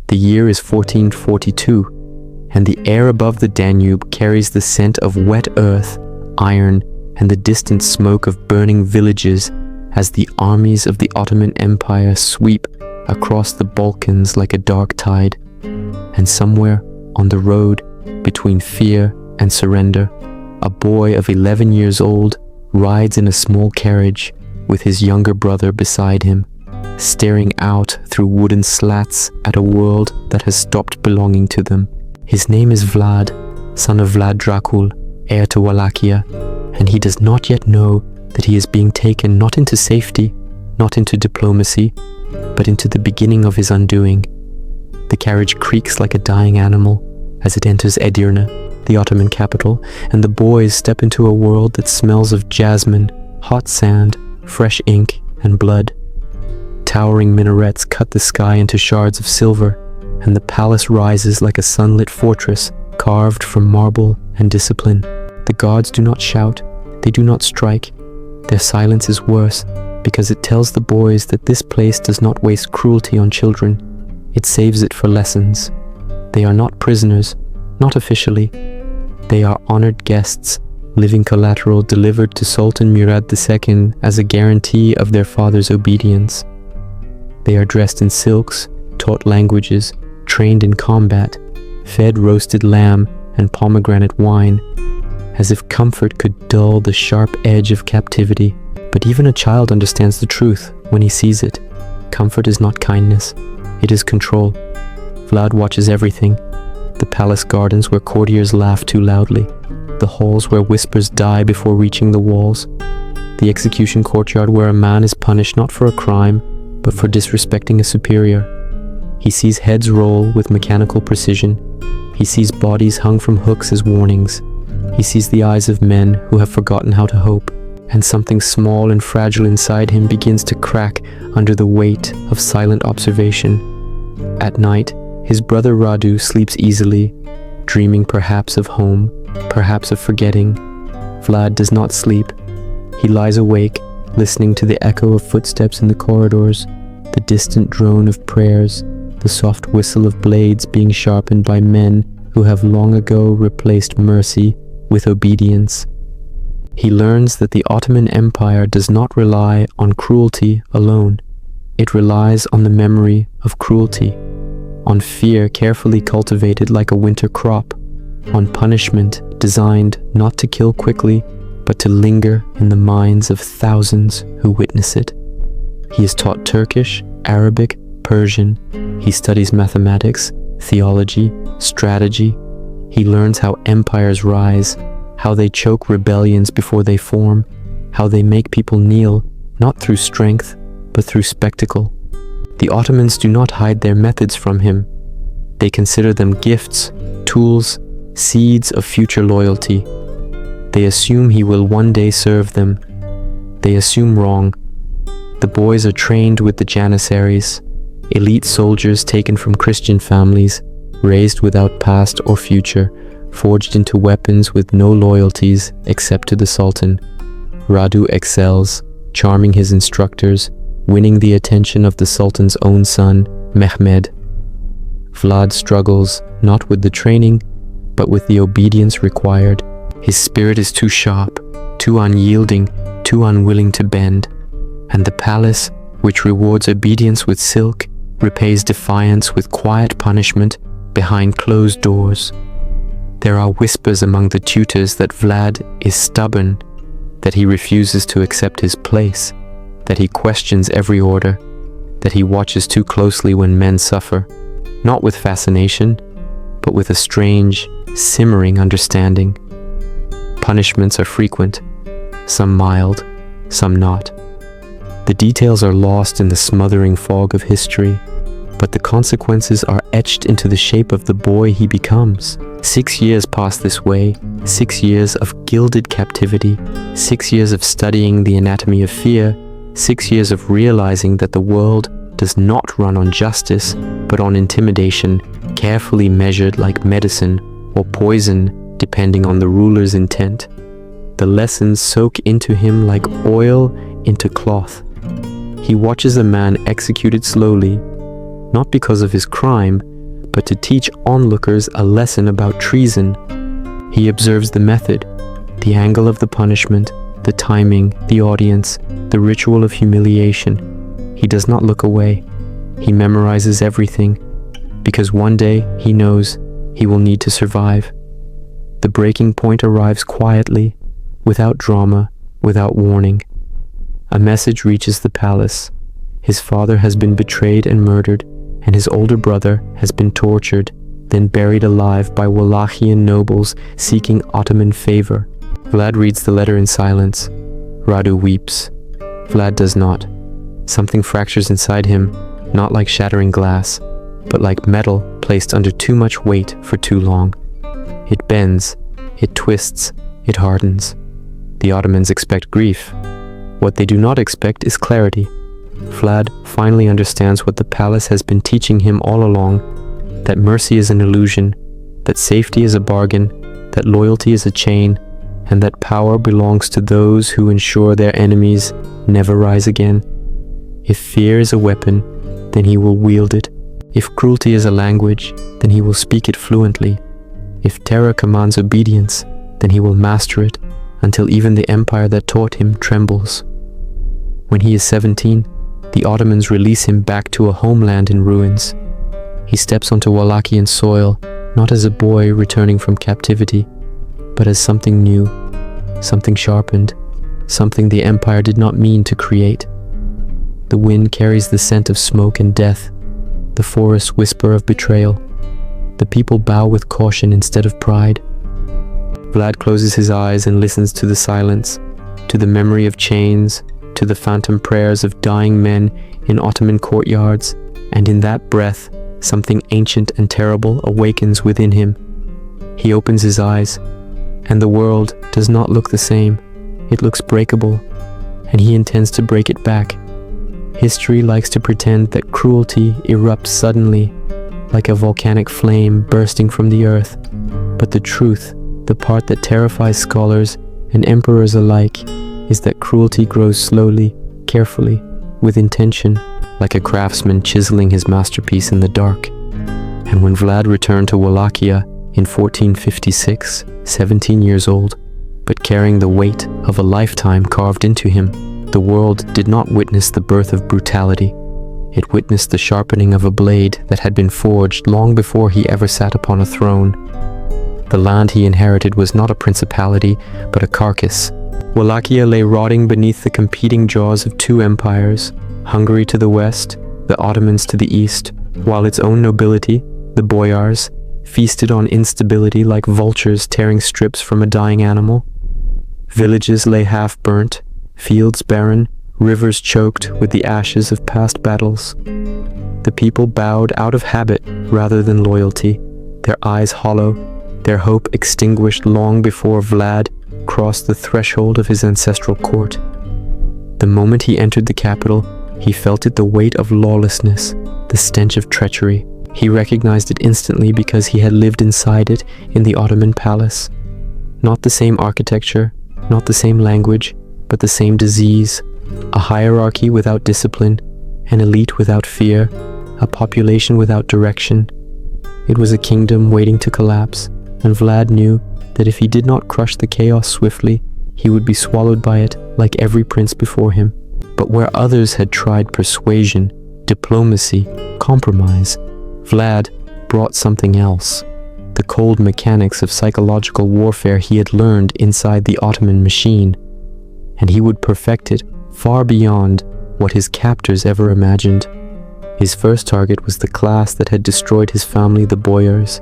The year is 1442, and the air above the Danube carries the scent of wet earth, iron, and the distant smoke of burning villages as the armies of the Ottoman Empire sweep across the Balkans like a dark tide. And somewhere on the road between fear and surrender, a boy of 11 years old rides in a small carriage with his younger brother beside him, staring out through wooden slats at a world that has stopped belonging to them. His name is Vlad, son of Vlad Dracul, heir to Wallachia, and he does not yet know that he is being taken not into safety, not into diplomacy, but into the beginning of his undoing. The carriage creaks like a dying animal as it enters Edirne, the Ottoman capital, and the boys step into a world that smells of jasmine, hot sand, fresh ink, and blood. Towering minarets cut the sky into shards of silver, and the palace rises like a sunlit fortress carved from marble and discipline. The guards do not shout, they do not strike. Their silence is worse because it tells the boys that this place does not waste cruelty on children. It saves it for lessons. They are not prisoners, not officially. They are honored guests, living collateral delivered to Sultan Murad II as a guarantee of their father's obedience. They are dressed in silks, taught languages, trained in combat, fed roasted lamb and pomegranate wine, as if comfort could dull the sharp edge of captivity. But even a child understands the truth when he sees it. Comfort is not kindness, it is control. Vlad watches everything. The palace gardens where courtiers laugh too loudly, the halls where whispers die before reaching the walls, the execution courtyard where a man is punished not for a crime, but for disrespecting a superior. He sees heads roll with mechanical precision. He sees bodies hung from hooks as warnings. He sees the eyes of men who have forgotten how to hope, and something small and fragile inside him begins to crack under the weight of silent observation. At night, his brother Radu sleeps easily, dreaming perhaps of home, perhaps of forgetting. Vlad does not sleep. He lies awake, listening to the echo of footsteps in the corridors, the distant drone of prayers, the soft whistle of blades being sharpened by men who have long ago replaced mercy with obedience. He learns that the Ottoman Empire does not rely on cruelty alone. It relies on the memory of cruelty, on fear carefully cultivated like a winter crop, on punishment designed not to kill quickly, but to linger in the minds of thousands who witness it. He is taught Turkish, Arabic, Persian. He studies mathematics, theology, strategy. He learns how empires rise, how they choke rebellions before they form, how they make people kneel, not through strength, but through spectacle. The Ottomans do not hide their methods from him. They consider them gifts, tools, seeds of future loyalty. They assume he will one day serve them. They assume wrong. The boys are trained with the Janissaries, elite soldiers taken from Christian families, raised without past or future, forged into weapons with no loyalties except to the Sultan. Radu excels, charming his instructors, winning the attention of the Sultan's own son, Mehmed. Vlad struggles not with the training, but with the obedience required. His spirit is too sharp, too unyielding, too unwilling to bend. And the palace, which rewards obedience with silk, repays defiance with quiet punishment behind closed doors. There are whispers among the tutors that Vlad is stubborn, that he refuses to accept his place, that he questions every order, that he watches too closely when men suffer, not with fascination, but with a strange, simmering understanding. Punishments are frequent, some mild, some not. The details are lost in the smothering fog of history, but the consequences are etched into the shape of the boy he becomes. 6 years pass this way, 6 years of gilded captivity, 6 years of studying the anatomy of fear, 6 years of realizing that the world does not run on justice, but on intimidation, carefully measured like medicine or poison, depending on the ruler's intent. The lessons soak into him like oil into cloth. He watches a man executed slowly, not because of his crime, but to teach onlookers a lesson about treason. He observes the method, the angle of the punishment, the timing, the audience, the ritual of humiliation. He does not look away. He memorizes everything, because one day he knows he will need to survive. The breaking point arrives quietly, without drama, without warning. A message reaches the palace. His father has been betrayed and murdered, and his older brother has been tortured, then buried alive by Wallachian nobles seeking Ottoman favor. Vlad reads the letter in silence. Radu weeps. Vlad does not. Something fractures inside him, not like shattering glass, but like metal placed under too much weight for too long. It bends, it twists, it hardens. The Ottomans expect grief. What they do not expect is clarity. Vlad finally understands what the palace has been teaching him all along, that mercy is an illusion, that safety is a bargain, that loyalty is a chain, and that power belongs to those who ensure their enemies never rise again. If fear is a weapon, then he will wield it. If cruelty is a language, then he will speak it fluently. If terror commands obedience, then he will master it, until even the empire that taught him trembles. When he is 17, the Ottomans release him back to a homeland in ruins. He steps onto Wallachian soil, not as a boy returning from captivity, but as something new, something sharpened, something the empire did not mean to create. The wind carries the scent of smoke and death, the forests whisper of betrayal. The people bow with caution instead of pride. Vlad closes his eyes and listens to the silence, to the memory of chains, to the phantom prayers of dying men in Ottoman courtyards, and in that breath, something ancient and terrible awakens within him. He opens his eyes, and the world does not look the same. It looks breakable, and he intends to break it back. History likes to pretend that cruelty erupts suddenly, like a volcanic flame bursting from the earth. But the truth, the part that terrifies scholars and emperors alike, is that cruelty grows slowly, carefully, with intention, like a craftsman chiseling his masterpiece in the dark. And when Vlad returned to Wallachia in 1456, 17 years old, but carrying the weight of a lifetime carved into him, the world did not witness the birth of brutality. It witnessed the sharpening of a blade that had been forged long before he ever sat upon a throne. The land he inherited was not a principality, but a carcass. Wallachia lay rotting beneath the competing jaws of two empires, Hungary to the west, the Ottomans to the east, while its own nobility, the boyars, feasted on instability like vultures tearing strips from a dying animal. Villages lay half-burnt, fields barren, rivers choked with the ashes of past battles. The people bowed out of habit rather than loyalty, their eyes hollow, their hope extinguished long before Vlad crossed the threshold of his ancestral court. The moment he entered the capital, he felt it the weight of lawlessness, the stench of treachery. He recognized it instantly because he had lived inside it in the Ottoman palace. Not the same architecture, not the same language, but the same disease, a hierarchy without discipline, an elite without fear, a population without direction. It was a kingdom waiting to collapse, and Vlad knew that if he did not crush the chaos swiftly, he would be swallowed by it like every prince before him. But where others had tried persuasion, diplomacy, compromise, Vlad brought something else. The cold mechanics of psychological warfare he had learned inside the Ottoman machine, and he would perfect it far beyond what his captors ever imagined. His first target was the class that had destroyed his family, the boyars.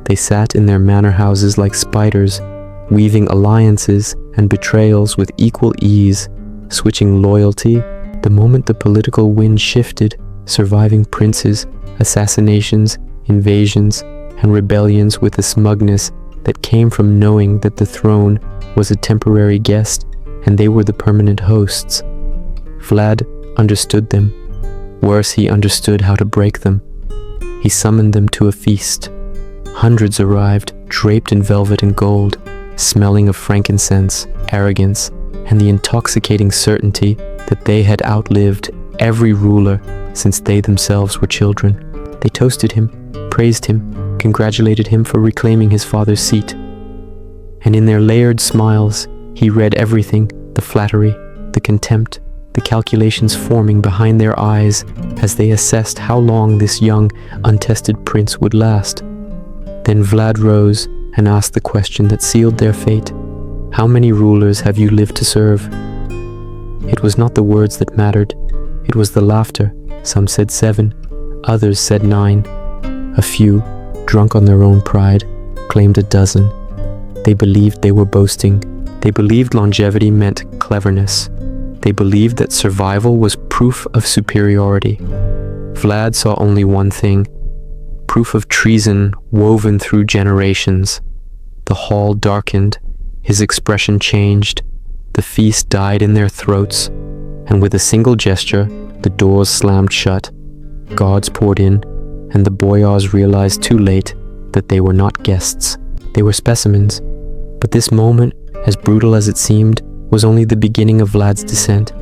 They sat in their manor houses like spiders, weaving alliances and betrayals with equal ease, switching loyalty the moment the political wind shifted, surviving princes, assassinations, invasions, and rebellions with a smugness that came from knowing that the throne was a temporary guest and they were the permanent hosts. Vlad understood them. Worse, he understood how to break them. He summoned them to a feast. Hundreds arrived, draped in velvet and gold, smelling of frankincense, arrogance, and the intoxicating certainty that they had outlived every ruler since they themselves were children. They toasted him, praised him, congratulated him for reclaiming his father's seat. And in their layered smiles, he read everything, the flattery, the contempt, the calculations forming behind their eyes as they assessed how long this young, untested prince would last. Then Vlad rose and asked the question that sealed their fate. How many rulers have you lived to serve? It was not the words that mattered. It was the laughter. Some said 7, others said 9. A few, drunk on their own pride, claimed a dozen. They believed they were boasting. They believed longevity meant cleverness. They believed that survival was proof of superiority. Vlad saw only one thing: proof of treason woven through generations. The hall darkened, his expression changed, the feast died in their throats, and with a single gesture, the doors slammed shut. Guards poured in, and the boyars realized too late that they were not guests. They were specimens. But this moment, as brutal as it seemed, was only the beginning of Vlad's descent,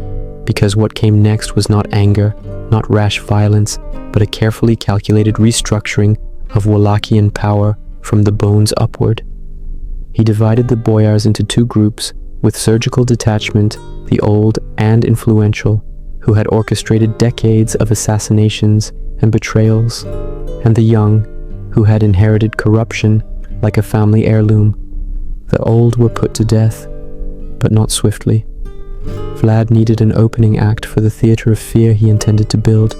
because what came next was not anger, not rash violence, but a carefully calculated restructuring of Wallachian power from the bones upward. He divided the boyars into 2 groups, with surgical detachment, the old and influential, who had orchestrated decades of assassinations and betrayals, and the young, who had inherited corruption like a family heirloom. The old were put to death, but not swiftly. Vlad needed an opening act for the theater of fear he intended to build.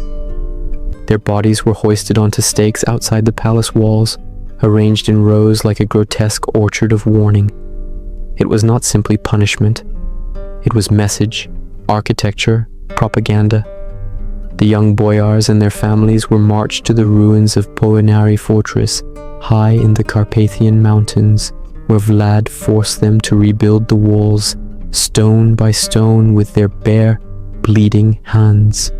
Their bodies were hoisted onto stakes outside the palace walls, arranged in rows like a grotesque orchard of warning. It was not simply punishment. It was message, architecture, propaganda. The young boyars and their families were marched to the ruins of Poenari Fortress, high in the Carpathian Mountains, where Vlad forced them to rebuild the walls, stone by stone, with their bare, bleeding hands.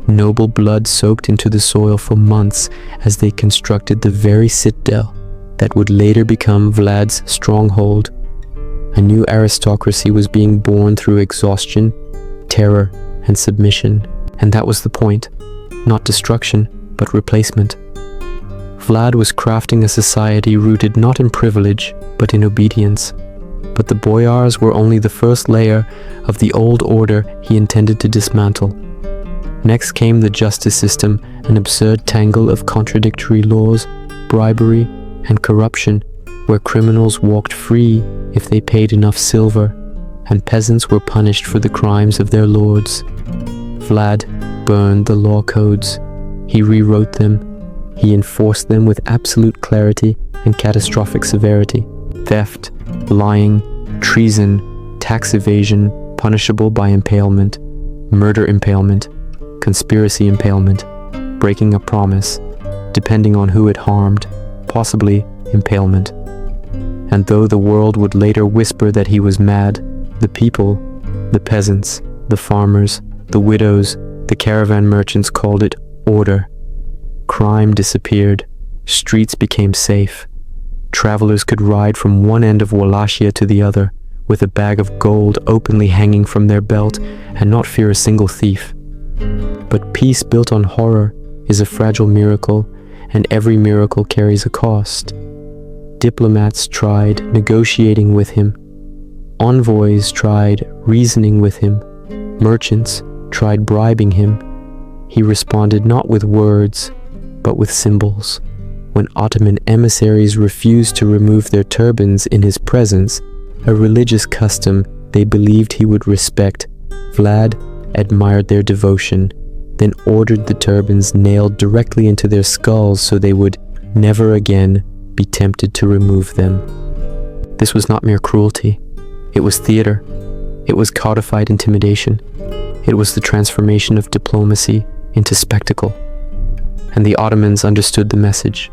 Noble blood soaked into the soil for months as they constructed the very citadel that would later become Vlad's stronghold. A new aristocracy was being born through exhaustion, terror, and submission, and that was the point. Not destruction, but replacement. Vlad was crafting a society rooted not in privilege, but in obedience. But the boyars were only the first layer of the old order he intended to dismantle. Next came the justice system, an absurd tangle of contradictory laws, bribery, and corruption, where criminals walked free if they paid enough silver, and peasants were punished for the crimes of their lords. Vlad burned the law codes. He rewrote them. He enforced them with absolute clarity and catastrophic severity. Theft, lying, treason, tax evasion, punishable by impalement, murder impalement, conspiracy impalement, breaking a promise, depending on who it harmed, possibly impalement. And though the world would later whisper that he was mad, the people, the peasants, the farmers, the widows, the caravan merchants called it order. Crime disappeared. Streets became safe. Travelers could ride from one end of Wallachia to the other, with a bag of gold openly hanging from their belt, and not fear a single thief. But peace built on horror is a fragile miracle, and every miracle carries a cost. Diplomats tried negotiating with him. Envoys tried reasoning with him. Merchants tried bribing him. He responded not with words, but with symbols. When Ottoman emissaries refused to remove their turbans in his presence, a religious custom they believed he would respect, Vlad admired their devotion, then ordered the turbans nailed directly into their skulls so they would never again be tempted to remove them. This was not mere cruelty. It was theater. It was codified intimidation. It was the transformation of diplomacy into spectacle. And the Ottomans understood the message.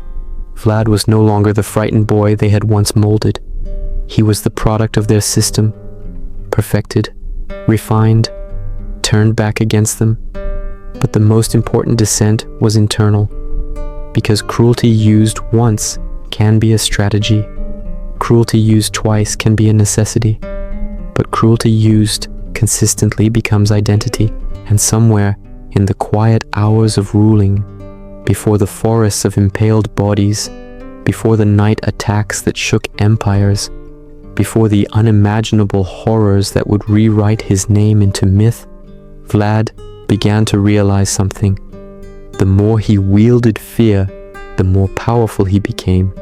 Vlad was no longer the frightened boy they had once molded. He was the product of their system, perfected, refined, turned back against them. But the most important dissent was internal, because cruelty used once can be a strategy. Cruelty used twice can be a necessity. But cruelty used consistently becomes identity, and somewhere in the quiet hours of ruling, before the forests of impaled bodies, before the night attacks that shook empires, before the unimaginable horrors that would rewrite his name into myth, Vlad began to realize something. The more he wielded fear, the more powerful he became.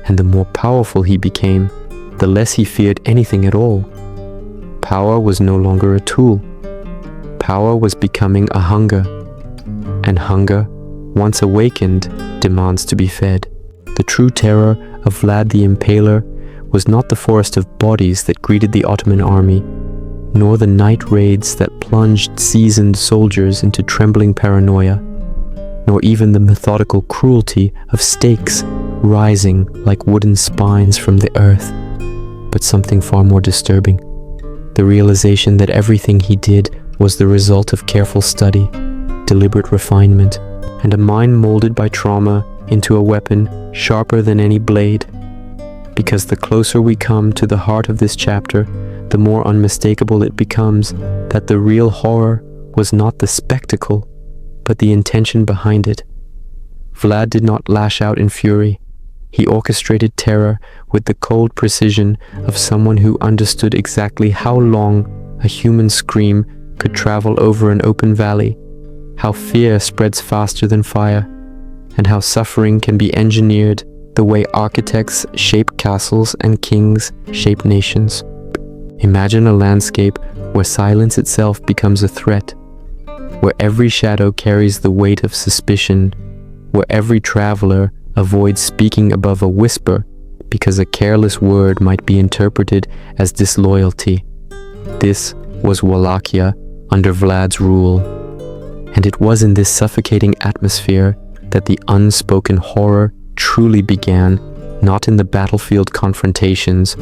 And the more powerful he became, the less he feared anything at all. Power was no longer a tool. Power was becoming a hunger. And hunger, once awakened, demands to be fed. The true terror of Vlad the Impaler was not the forest of bodies that greeted the Ottoman army, nor the night raids that plunged seasoned soldiers into trembling paranoia, nor even the methodical cruelty of stakes rising like wooden spines from the earth, but something far more disturbing. The realization that everything he did was the result of careful study, deliberate refinement, and a mind molded by trauma into a weapon sharper than any blade. Because the closer we come to the heart of this chapter, the more unmistakable it becomes that the real horror was not the spectacle, but the intention behind it. Vlad did not lash out in fury. He orchestrated terror with the cold precision of someone who understood exactly how long a human scream could travel over an open valley, how fear spreads faster than fire, and how suffering can be engineered the way architects shape castles and kings shape nations. Imagine a landscape where silence itself becomes a threat, where every shadow carries the weight of suspicion, where every traveler avoids speaking above a whisper because a careless word might be interpreted as disloyalty. This was Wallachia under Vlad's rule, and it was in this suffocating atmosphere that the unspoken horror truly began, not in the battlefield confrontations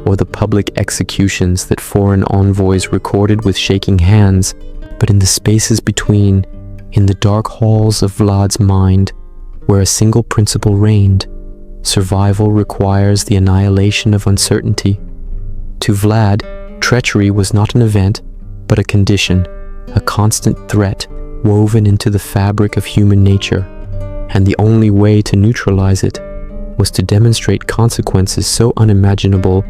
or the public executions that foreign envoys recorded with shaking hands, but in the spaces between, in the dark halls of Vlad's mind, where a single principle reigned: survival requires the annihilation of uncertainty. To Vlad, treachery was not an event, but a condition, a constant threat woven into the fabric of human nature, and the only way to neutralize it was to demonstrate consequences so unimaginable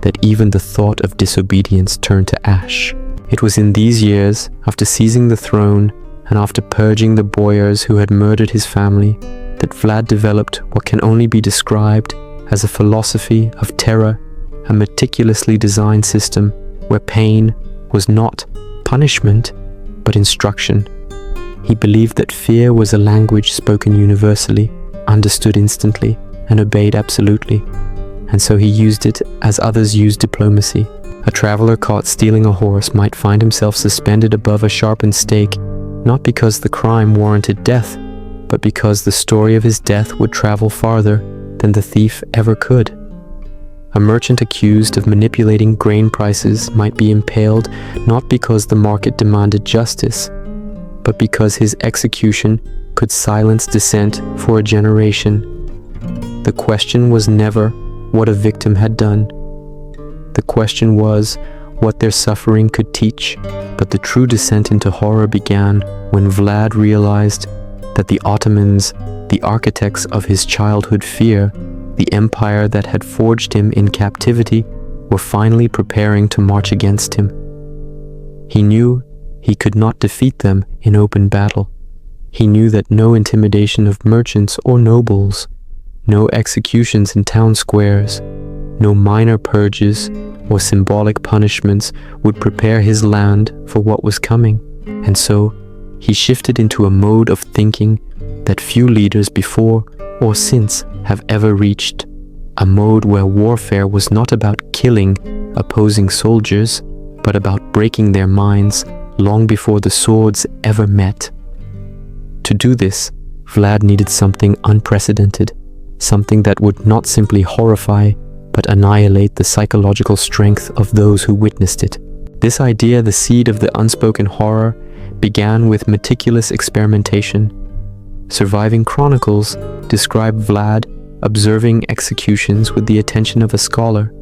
that even the thought of disobedience turned to ash. It was in these years, after seizing the throne and after purging the boyars who had murdered his family, that Vlad developed what can only be described as a philosophy of terror, a meticulously designed system where pain was not punishment, but instruction. He believed that fear was a language spoken universally, understood instantly, and obeyed absolutely, and so he used it as others use diplomacy. A traveler caught stealing a horse might find himself suspended above a sharpened stake, not because the crime warranted death, but because the story of his death would travel farther than the thief ever could. A merchant accused of manipulating grain prices might be impaled not because the market demanded justice, but because his execution could silence dissent for a generation. The question was never what a victim had done. The question was what their suffering could teach. But the true descent into horror began when Vlad realized that the Ottomans, the architects of his childhood fear, the empire that had forged him in captivity, were finally preparing to march against him. He knew he could not defeat them in open battle. He knew that no intimidation of merchants or nobles, no executions in town squares, no minor purges or symbolic punishments would prepare his land for what was coming. And so, he shifted into a mode of thinking that few leaders before or since have ever reached, a mode where warfare was not about killing opposing soldiers, but about breaking their minds long before the swords ever met. To do this, Vlad needed something unprecedented, something that would not simply horrify, but annihilate the psychological strength of those who witnessed it. This idea, the seed of the unspoken horror, began with meticulous experimentation. Surviving chronicles describe Vlad observing executions with the attention of a scholar,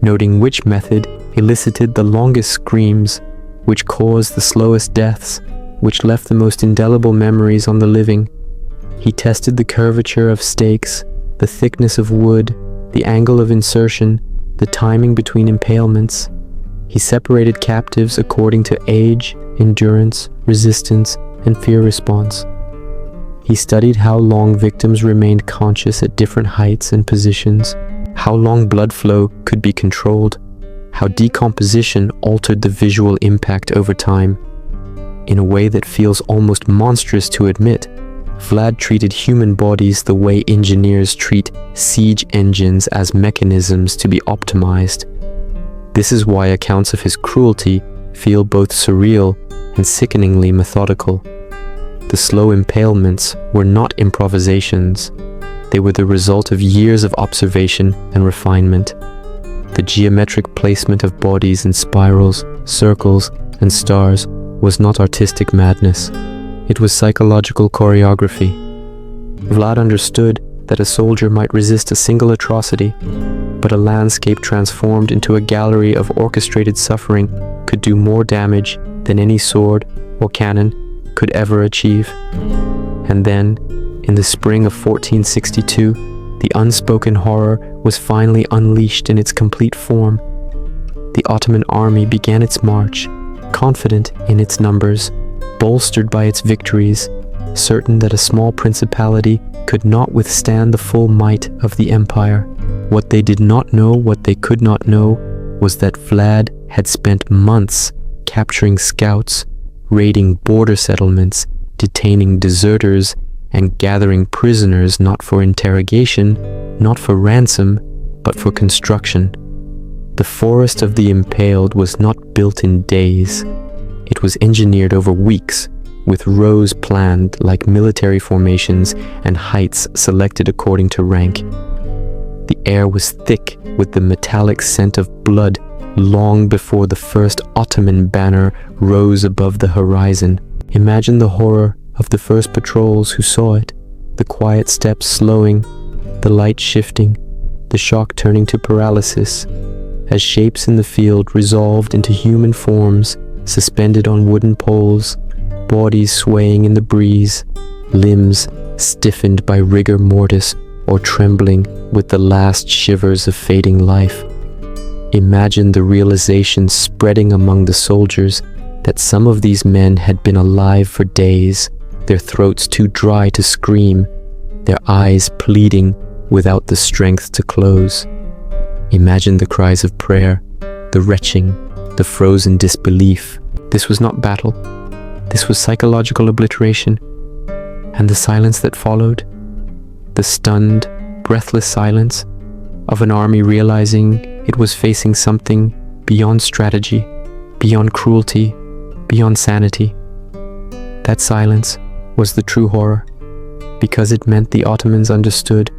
noting which method elicited the longest screams, which caused the slowest deaths, which left the most indelible memories on the living. He tested the curvature of stakes, the thickness of wood, the angle of insertion, the timing between impalements. He separated captives according to age, endurance, resistance, and fear response. He studied how long victims remained conscious at different heights and positions, how long blood flow could be controlled, how decomposition altered the visual impact over time. In a way that feels almost monstrous to admit, Vlad treated human bodies the way engineers treat siege engines, as mechanisms to be optimized. This is why accounts of his cruelty feel both surreal and sickeningly methodical. The slow impalements were not improvisations. They were the result of years of observation and refinement. The geometric placement of bodies in spirals, circles, and stars was not artistic madness. It was psychological choreography. Vlad understood that a soldier might resist a single atrocity, but a landscape transformed into a gallery of orchestrated suffering could do more damage than any sword or cannon could ever achieve. And then, in the spring of 1462, the unspoken horror was finally unleashed in its complete form. The Ottoman army began its march, confident in its numbers, bolstered by its victories, certain that a small principality could not withstand the full might of the empire. What they did not know, what they could not know, was that Vlad had spent months capturing scouts, raiding border settlements, detaining deserters, and gathering prisoners, not for interrogation, not for ransom, but for construction. The forest of the impaled was not built in days. It was engineered over weeks, with rows planned like military formations and heights selected according to rank. The air was thick with the metallic scent of blood long before the first Ottoman banner rose above the horizon. Imagine the horror of the first patrols who saw it, the quiet steps slowing, the light shifting, the shock turning to paralysis, as shapes in the field resolved into human forms suspended on wooden poles, bodies swaying in the breeze, limbs stiffened by rigor mortis or trembling with the last shivers of fading life. Imagine the realization spreading among the soldiers that some of these men had been alive for days, their throats too dry to scream, their eyes pleading without the strength to close. Imagine the cries of prayer, the retching, the frozen disbelief. This was not battle. This was psychological obliteration. And the silence that followed, the stunned, breathless silence of an army realizing it was facing something beyond strategy, beyond cruelty, beyond sanity. That silence was the true horror, because it meant the Ottomans understood,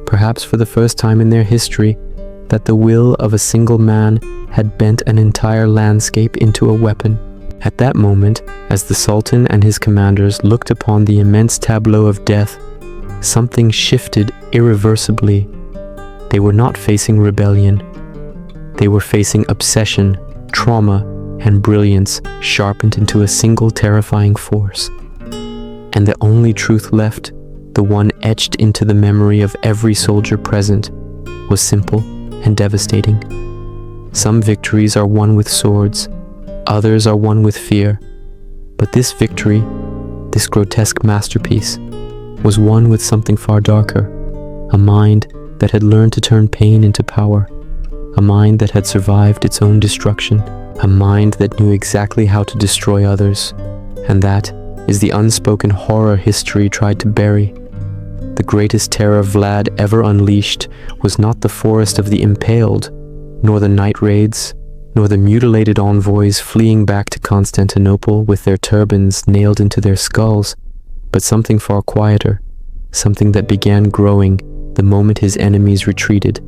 perhaps for the first time in their history, that the will of a single man had bent an entire landscape into a weapon. At that moment, as the Sultan and his commanders looked upon the immense tableau of death, something shifted irreversibly. They were not facing rebellion. They were facing obsession, trauma, and brilliance sharpened into a single terrifying force. And the only truth left, the one etched into the memory of every soldier present, was simple and devastating. Some victories are won with swords, others are won with fear. But this victory, this grotesque masterpiece, was won with something far darker, a mind that had learned to turn pain into power, a mind that had survived its own destruction, a mind that knew exactly how to destroy others. And that is the unspoken horror history tried to bury. The greatest terror Vlad ever unleashed was not the forest of the impaled, nor the night raids, nor the mutilated envoys fleeing back to Constantinople with their turbans nailed into their skulls, but something far quieter, something that began growing the moment his enemies retreated,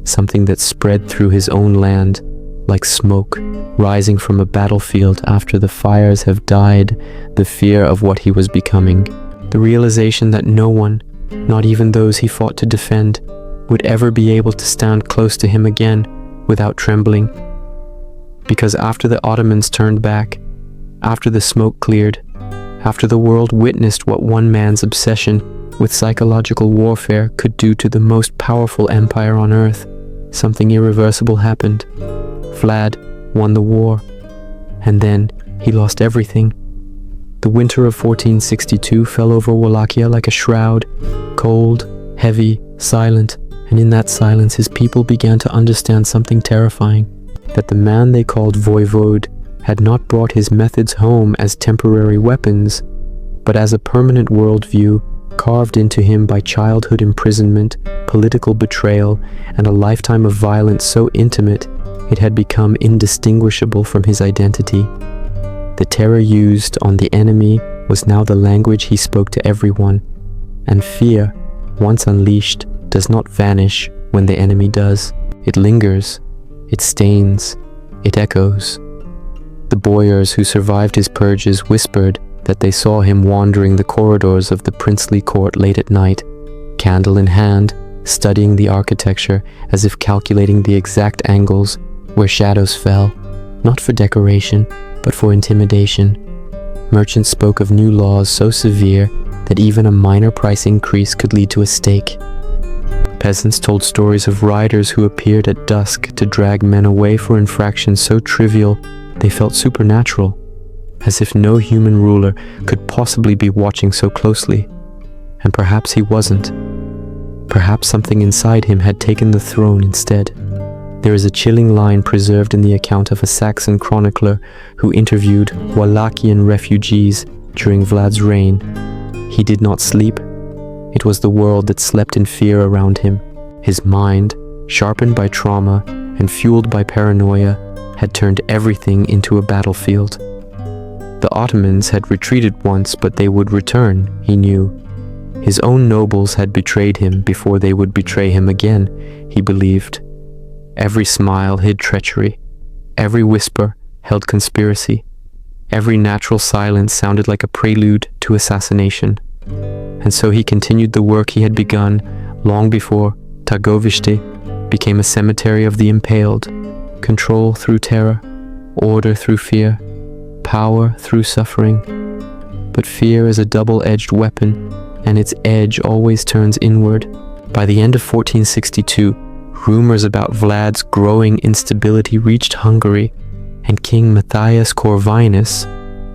something that spread through his own land like smoke rising from a battlefield after the fires have died, the fear of what he was becoming, the realization that no one, not even those he fought to defend, would ever be able to stand close to him again without trembling. Because after the Ottomans turned back, after the smoke cleared, after the world witnessed what one man's obsession with psychological warfare, could do to the most powerful empire on earth, something irreversible happened. Vlad won the war, and then he lost everything. The winter of 1462 fell over Wallachia like a shroud, cold, heavy, silent, and in that silence his people began to understand something terrifying, that the man they called voivode had not brought his methods home as temporary weapons, but as a permanent worldview carved into him by childhood imprisonment, political betrayal, and a lifetime of violence so intimate it had become indistinguishable from his identity. The terror used on the enemy was now the language he spoke to everyone, and fear, once unleashed, does not vanish when the enemy does. It lingers, it stains, it echoes. The boyars who survived his purges whispered that they saw him wandering the corridors of the princely court late at night, candle in hand, studying the architecture as if calculating the exact angles where shadows fell, not for decoration, but for intimidation. Merchants spoke of new laws so severe that even a minor price increase could lead to a stake. Peasants told stories of riders who appeared at dusk to drag men away for infractions so trivial they felt supernatural, as if no human ruler could possibly be watching so closely. And perhaps he wasn't. Perhaps something inside him had taken the throne instead. There is a chilling line preserved in the account of a Saxon chronicler who interviewed Wallachian refugees during Vlad's reign. He did not sleep. It was the world that slept in fear around him. His mind, sharpened by trauma and fueled by paranoia, had turned everything into a battlefield. The Ottomans had retreated once, but they would return, he knew. His own nobles had betrayed him before they would betray him again, he believed. Every smile hid treachery. Every whisper held conspiracy. Every natural silence sounded like a prelude to assassination. And so he continued the work he had begun long before Targovishte became a cemetery of the impaled. Control through terror, order through fear, power through suffering. But fear is a double-edged weapon, and its edge always turns inward. By the end of 1462, rumors about Vlad's growing instability reached Hungary, and King Matthias Corvinus,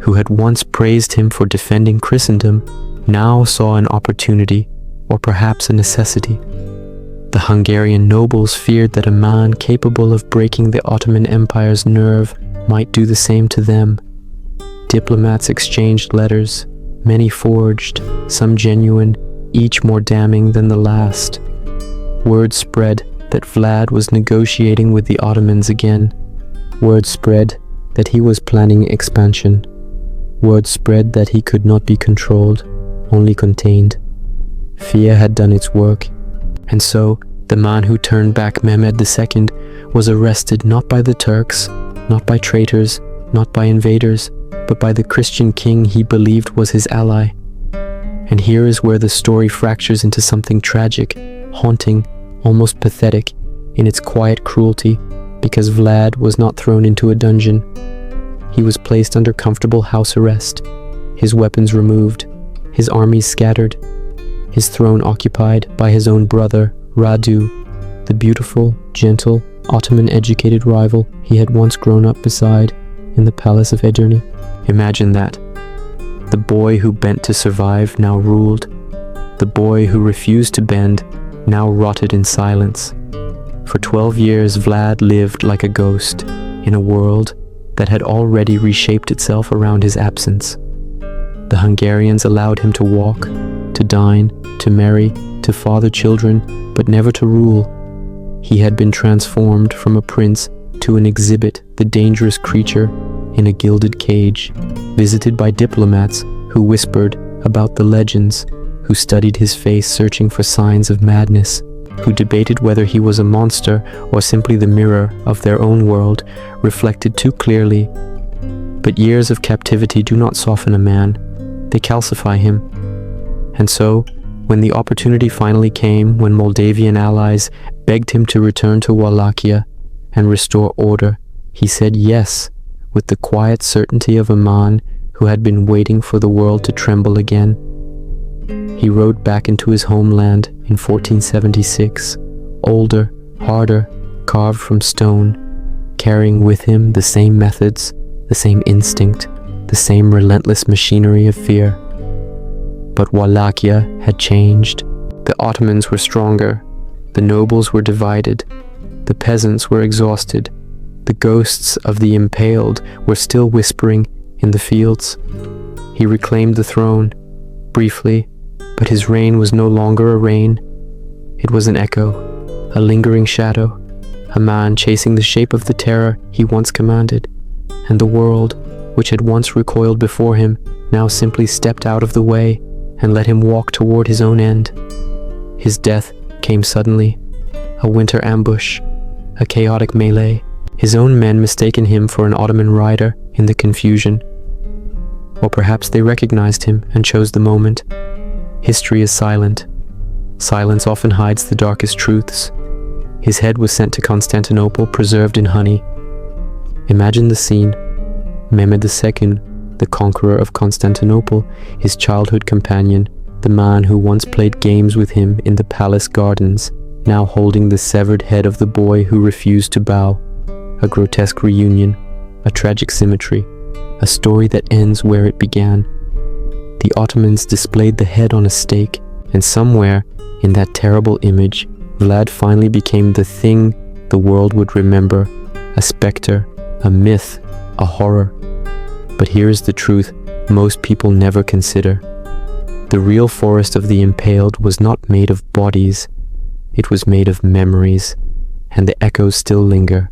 who had once praised him for defending Christendom, now saw an opportunity, or perhaps a necessity. The Hungarian nobles feared that a man capable of breaking the Ottoman Empire's nerve might do the same to them. Diplomats exchanged letters, many forged, some genuine, each more damning than the last. Word spread that Vlad was negotiating with the Ottomans again. Word spread that he was planning expansion. Word spread that he could not be controlled, only contained. Fear had done its work, and so the man who turned back Mehmed II was arrested not by the Turks, not by traitors, not by invaders, but by the Christian king he believed was his ally. And here is where the story fractures into something tragic, haunting, almost pathetic in its quiet cruelty, because Vlad was not thrown into a dungeon. He was placed under comfortable house arrest, his weapons removed, his armies scattered, his throne occupied by his own brother, Radu, the beautiful, gentle, Ottoman-educated rival he had once grown up beside in the palace of Edirne. Imagine that. The boy who bent to survive now ruled. The boy who refused to bend now rotted in silence. For 12 years, Vlad lived like a ghost in a world that had already reshaped itself around his absence. The Hungarians allowed him to walk, to dine, to marry, to father children, but never to rule. He had been transformed from a prince to an exhibit, the dangerous creature in a gilded cage, visited by diplomats who whispered about the legends, who studied his face searching for signs of madness, who debated whether he was a monster or simply the mirror of their own world, reflected too clearly. But years of captivity do not soften a man, they calcify him. And so, when the opportunity finally came, when Moldavian allies begged him to return to Wallachia and restore order, he said yes, with the quiet certainty of a man who had been waiting for the world to tremble again. He rode back into his homeland in 1476, older, harder, carved from stone, carrying with him the same methods, the same instinct, the same relentless machinery of fear. But Wallachia had changed. The Ottomans were stronger, the nobles were divided, the peasants were exhausted, the ghosts of the impaled were still whispering in the fields. He reclaimed the throne, briefly, but his reign was no longer a reign. It was an echo, a lingering shadow, a man chasing the shape of the terror he once commanded, and the world, which had once recoiled before him, now simply stepped out of the way and let him walk toward his own end. His death came suddenly, a winter ambush, a chaotic melee, his own men mistaken him for an Ottoman rider in the confusion. Or perhaps they recognized him and chose the moment. History is silent. Silence often hides the darkest truths. His head was sent to Constantinople, preserved in honey. Imagine the scene. Mehmed II, the conqueror of Constantinople, his childhood companion, the man who once played games with him in the palace gardens, now holding the severed head of the boy who refused to bow. A grotesque reunion, a tragic symmetry, a story that ends where it began. The Ottomans displayed the head on a stake, and somewhere in that terrible image, Vlad finally became the thing the world would remember, a specter, a myth, a horror. But here is the truth most people never consider. The real forest of the impaled was not made of bodies, it was made of memories, and the echoes still linger.